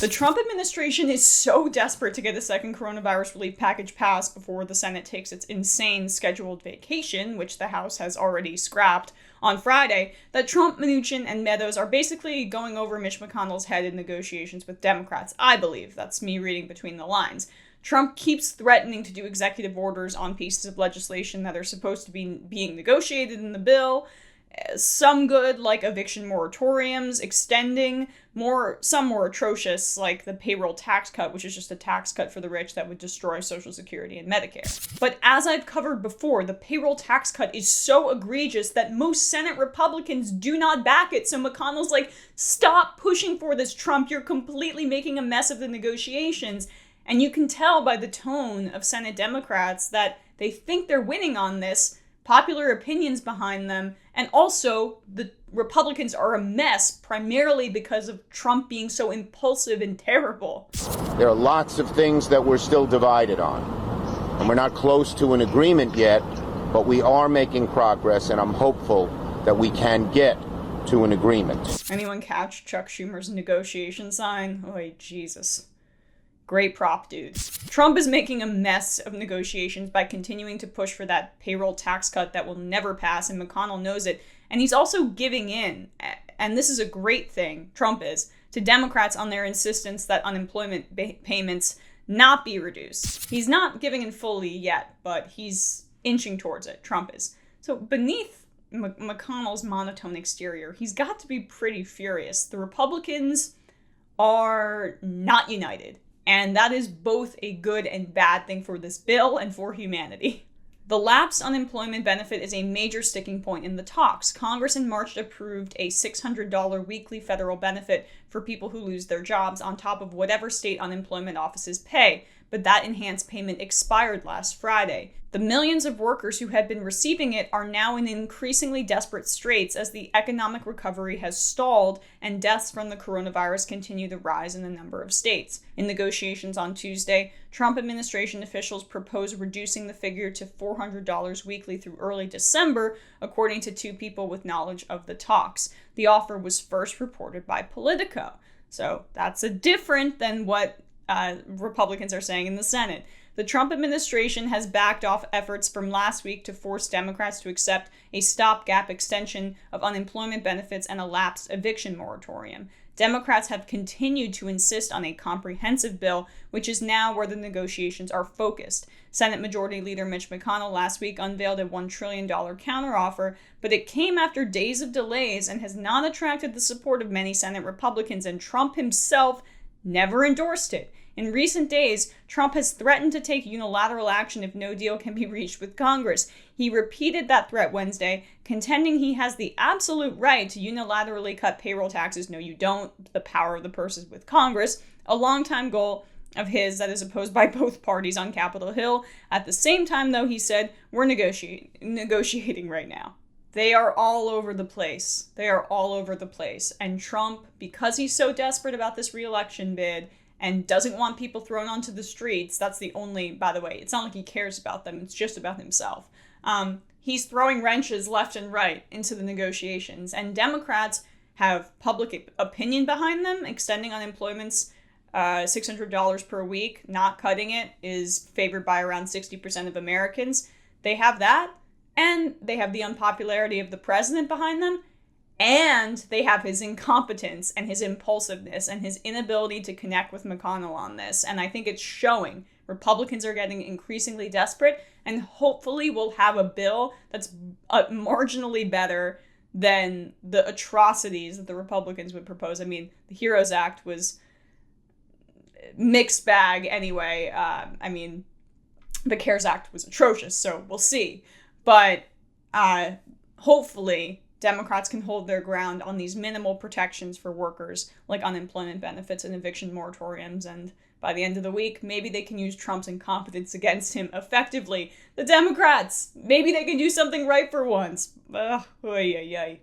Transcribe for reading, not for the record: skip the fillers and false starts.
The Trump administration is so desperate to get a second coronavirus relief package passed before the Senate takes its insane scheduled vacation, which the House has already scrapped on Friday, that Trump, Mnuchin, and Meadows are basically going over Mitch McConnell's head in negotiations with Democrats. I believe. That's me reading between the lines. Trump keeps threatening to do executive orders on pieces of legislation that are supposed to be being negotiated in the bill. Some good, like eviction moratoriums, extending, some more atrocious, like the payroll tax cut, which is just a tax cut for the rich that would destroy Social Security and Medicare. But as I've covered before, the payroll tax cut is so egregious that most Senate Republicans do not back it. So McConnell's like, stop pushing for this, Trump. You're completely making a mess of the negotiations. And you can tell by the tone of Senate Democrats that they think they're winning on this, popular opinions behind them, and also the Republicans are a mess primarily because of Trump being so impulsive and terrible. There are lots of things that we're still divided on, and we're not close to an agreement yet, but we are making progress, and I'm hopeful that we can get to an agreement. Anyone catch Chuck Schumer's negotiation sign? Oh, Jesus. Great prop, dudes. Trump is making a mess of negotiations by continuing to push for that payroll tax cut that will never pass, and McConnell knows it. And he's also giving in, and this is a great thing, Trump is, to Democrats on their insistence that unemployment payments not be reduced. He's not giving in fully yet, but he's inching towards it, Trump is. So beneath McConnell's monotone exterior, he's got to be pretty furious. The Republicans are not united. And that is both a good and bad thing for this bill and for humanity. The lapsed unemployment benefit is a major sticking point in the talks. Congress in March approved a $600 weekly federal benefit for people who lose their jobs on top of whatever state unemployment offices pay, but that enhanced payment expired last Friday. The millions of workers who had been receiving it are now in increasingly desperate straits as the economic recovery has stalled and deaths from the coronavirus continue to rise in a number of states. In negotiations on Tuesday, Trump administration officials proposed reducing the figure to $400 weekly through early December, according to two people with knowledge of the talks. The offer was first reported by Politico. So that's different than what Republicans are saying in the Senate. The Trump administration has backed off efforts from last week to force Democrats to accept a stopgap extension of unemployment benefits and a lapsed eviction moratorium. Democrats have continued to insist on a comprehensive bill, which is now where the negotiations are focused. Senate Majority Leader Mitch McConnell last week unveiled a $1 trillion counteroffer, but it came after days of delays and has not attracted the support of many Senate Republicans, and Trump himself never endorsed it. In recent days, Trump has threatened to take unilateral action if no deal can be reached with Congress. He repeated that threat Wednesday, contending he has the absolute right to unilaterally cut payroll taxes. No, you don't. The power of the purse is with Congress, a longtime goal of his that is opposed by both parties on Capitol Hill. At the same time, though, he said, we're negotiating right now. They are all over the place. They are all over the place. And Trump, because he's so desperate about this re-election bid, and doesn't want people thrown onto the streets, that's the only, by the way, it's not like he cares about them, it's just about himself. He's throwing wrenches left and right into the negotiations, and Democrats have public opinion behind them. Extending unemployment's $600 per week, not cutting it, is favored by around 60% of Americans. They have that, and they have the unpopularity of the president behind them, and they have his incompetence and his impulsiveness and his inability to connect with McConnell on this. And I think it's showing. Republicans are getting increasingly desperate, and hopefully we'll have a bill that's marginally better than the atrocities that the Republicans would propose. I mean, the HEROES Act was mixed bag anyway. The CARES Act was atrocious, so we'll see. But hopefully Democrats can hold their ground on these minimal protections for workers, like unemployment benefits and eviction moratoriums, and by the end of the week, maybe they can use Trump's incompetence against him effectively. The Democrats, maybe they can do something right for once. Oy, oy, oy.